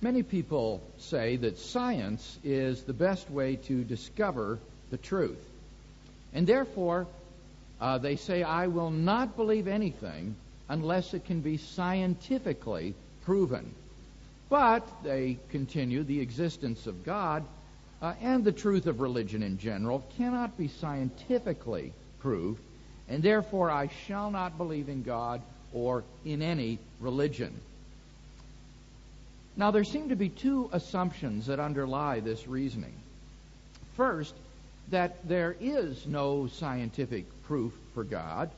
Many people say that science is the best way to discover the truth. And therefore, they say, I will not believe anything unless it can be scientifically proven. But, they continue, the existence of God and the truth of religion in general cannot be scientifically proved, and therefore I shall not believe in God or in any religion. Now, there seem to be two assumptions that underlie this reasoning. First, that there is no scientific proof for God,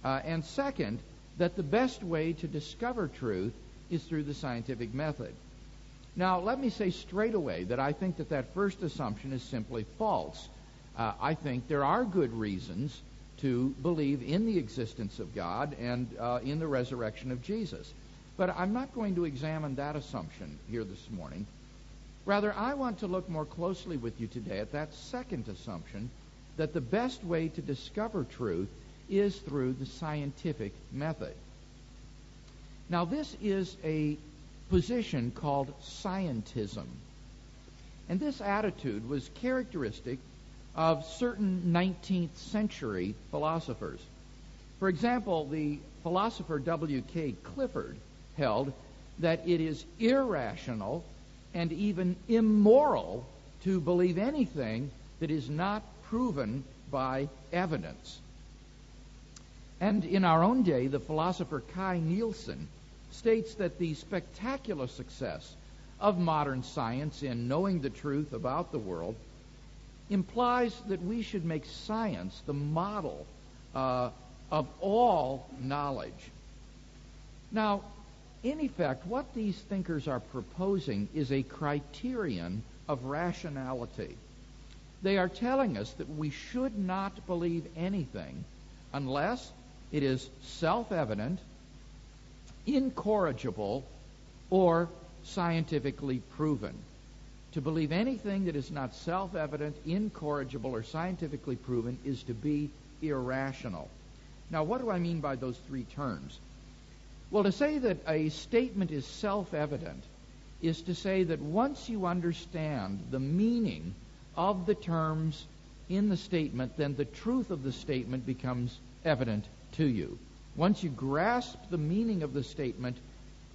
and second, that the best way to discover truth is through the scientific method. Now, let me say straight away that I think that first assumption is simply false. I think there are good reasons to believe in the existence of God and in the resurrection of Jesus. But I'm not going to examine that assumption here this morning. Rather, I want to look more closely with you today at that second assumption, that the best way to discover truth is through the scientific method. Now, this is a position called scientism. And this attitude was characteristic of certain 19th century philosophers. For example, the philosopher W.K. Clifford held that it is irrational and even immoral to believe anything that is not proven by evidence. And in our own day, the philosopher Kai Nielsen states that the spectacular success of modern science in knowing the truth about the world implies that we should make science the model of all knowledge. Now, in effect, what these thinkers are proposing is a criterion of rationality. They are telling us that we should not believe anything unless it is self-evident, incorrigible, or scientifically proven. To believe anything that is not self-evident, incorrigible, or scientifically proven is to be irrational. Now, what do I mean by those three terms? Well, to say that a statement is self-evident is to say that once you understand the meaning of the terms in the statement, then the truth of the statement becomes evident to you. Once you grasp the meaning of the statement,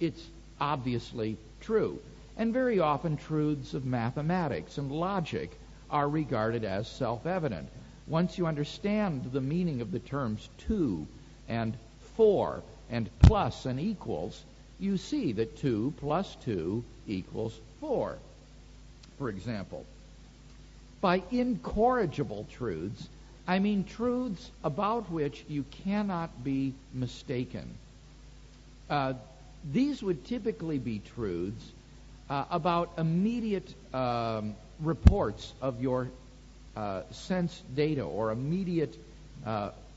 it's obviously true. And very often truths of mathematics and logic are regarded as self-evident. Once you understand the meaning of the terms to and for and plus and equals, you see that 2 plus 2 equals 4, for example. By incorrigible truths, I mean truths about which you cannot be mistaken. These would typically be truths about immediate reports of your sense data or immediate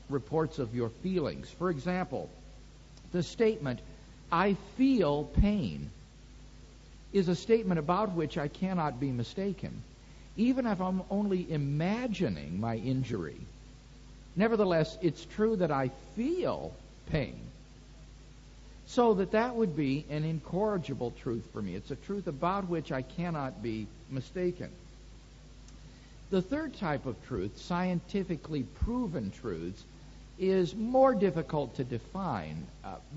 reports of your feelings. For example, the statement, I feel pain, is a statement about which I cannot be mistaken, even if I'm only imagining my injury. Nevertheless, it's true that I feel pain. So that would be an incorrigible truth for me. It's a truth about which I cannot be mistaken. The third type of truth, scientifically proven truths, is more difficult to define,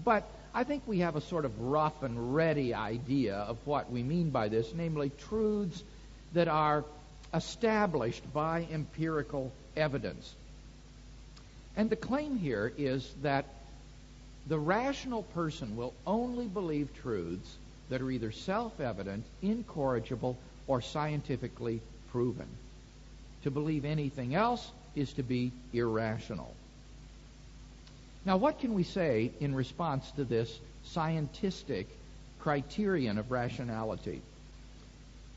but I think we have a sort of rough and ready idea of what we mean by this, namely truths that are established by empirical evidence. And the claim here is that the rational person will only believe truths that are either self-evident, incorrigible, or scientifically proven. To believe anything else is to be irrational. Now, what can we say in response to this scientific criterion of rationality?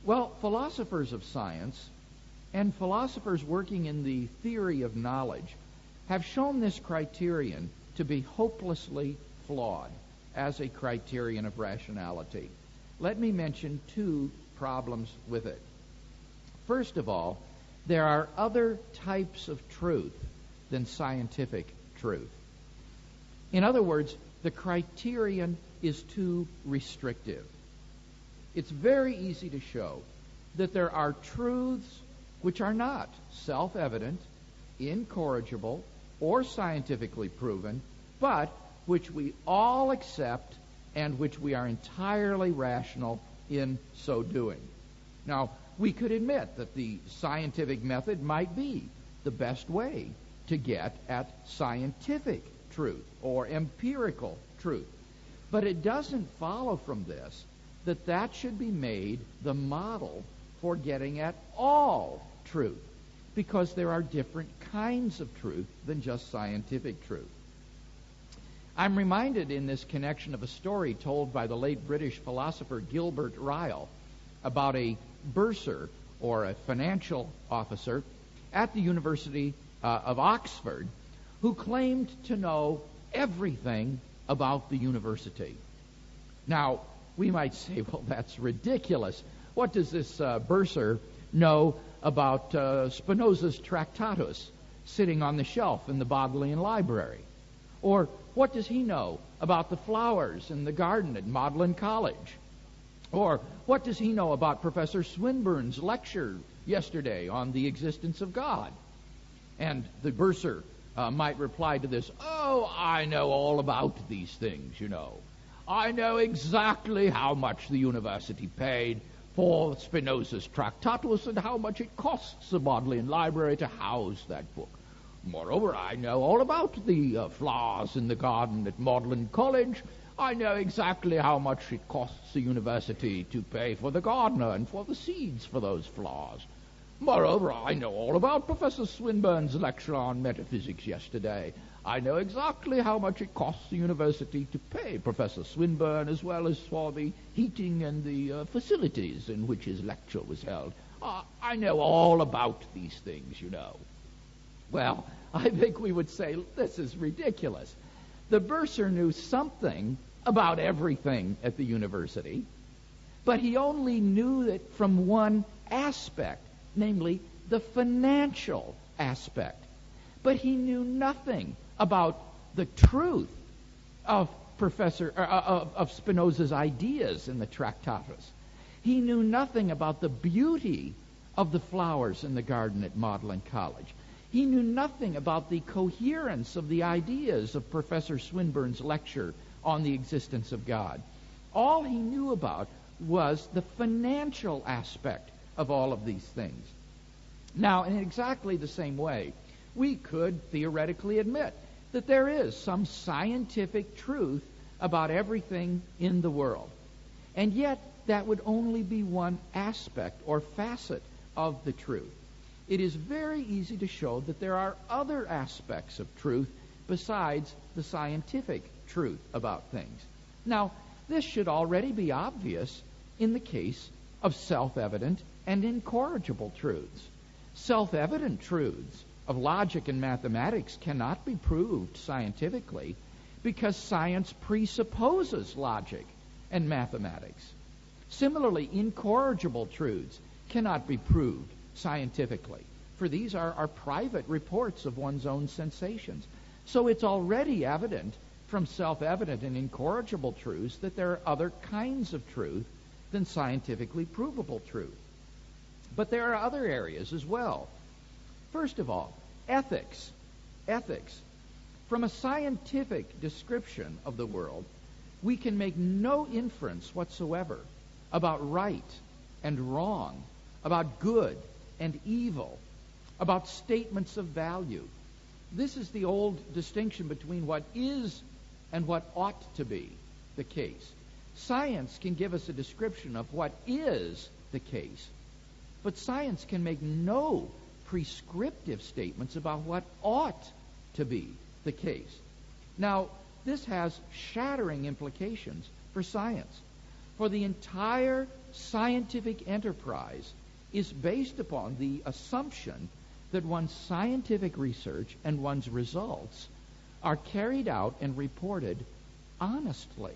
Well, philosophers of science and philosophers working in the theory of knowledge have shown this criterion to be hopelessly flawed as a criterion of rationality. Let me mention two problems with it. First of all, there are other types of truth than scientific truth. In other words, the criterion is too restrictive. it's very easy to show that there are truths which are not self-evident, incorrigible, or scientifically proven, but which we all accept and which we are entirely rational in so doing. Now, we could admit that the scientific method might be the best way to get at scientific truth or empirical truth. But it doesn't follow from this that that should be made the model for getting at all truth, because there are different kinds of truth than just scientific truth. I'm reminded in this connection of a story told by the late British philosopher Gilbert Ryle about a bursar, or a financial officer, at the University of Oxford, who claimed to know everything about the university. Now, we might say, well, that's ridiculous. What does this bursar know about Spinoza's Tractatus sitting on the shelf in the Bodleian Library? Or what does he know about the flowers in the garden at Magdalen College? Or what does he know about Professor Swinburne's lecture yesterday on the existence of God? And the bursar might reply to this, oh, I know all about these things, you know. I know exactly how much the university paid for Spinoza's Tractatus and how much it costs the Bodleian Library to house that book. Moreover, I know all about the flowers in the garden at Magdalen College. I know exactly how much it costs the university to pay for the gardener and for the seeds for those flowers. Moreover, I know all about Professor Swinburne's lecture on metaphysics yesterday. I know exactly how much it costs the university to pay Professor Swinburne, as well as for the heating and the facilities in which his lecture was held. I know all about these things, you know. Well, I think we would say this is ridiculous. The bursar knew something about everything at the university, but he only knew it from one aspect, namely the financial aspect. But he knew nothing about the truth of of Spinoza's ideas in the Tractatus. He knew nothing about the beauty of the flowers in the garden at Magdalen College. He knew nothing about the coherence of the ideas of Professor Swinburne's lecture on the existence of God. All he knew about was the financial aspect of all of these things. Now, in exactly the same way, we could theoretically admit that there is some scientific truth about everything in the world. And yet, that would only be one aspect or facet of the truth. It is very easy to show that there are other aspects of truth besides the scientific truth about things. Now, this should already be obvious in the case of self-evident and incorrigible truths. Self-evident truths of logic and mathematics cannot be proved scientifically because science presupposes logic and mathematics. Similarly, incorrigible truths cannot be proved scientifically, for these are private reports of one's own sensations. So it's already evident from self-evident and incorrigible truths that there are other kinds of truth than scientifically provable truth. But there are other areas as well. First of all, ethics. Ethics. From a scientific description of the world, we can make no inference whatsoever about right and wrong, about good and evil, about statements of value. This is the old distinction between what is and what ought to be the case. Science can give us a description of what is the case, but science can make no prescriptive statements about what ought to be the case. Now, this has shattering implications for science. For the entire scientific enterprise is based upon the assumption that one's scientific research and one's results are carried out and reported honestly.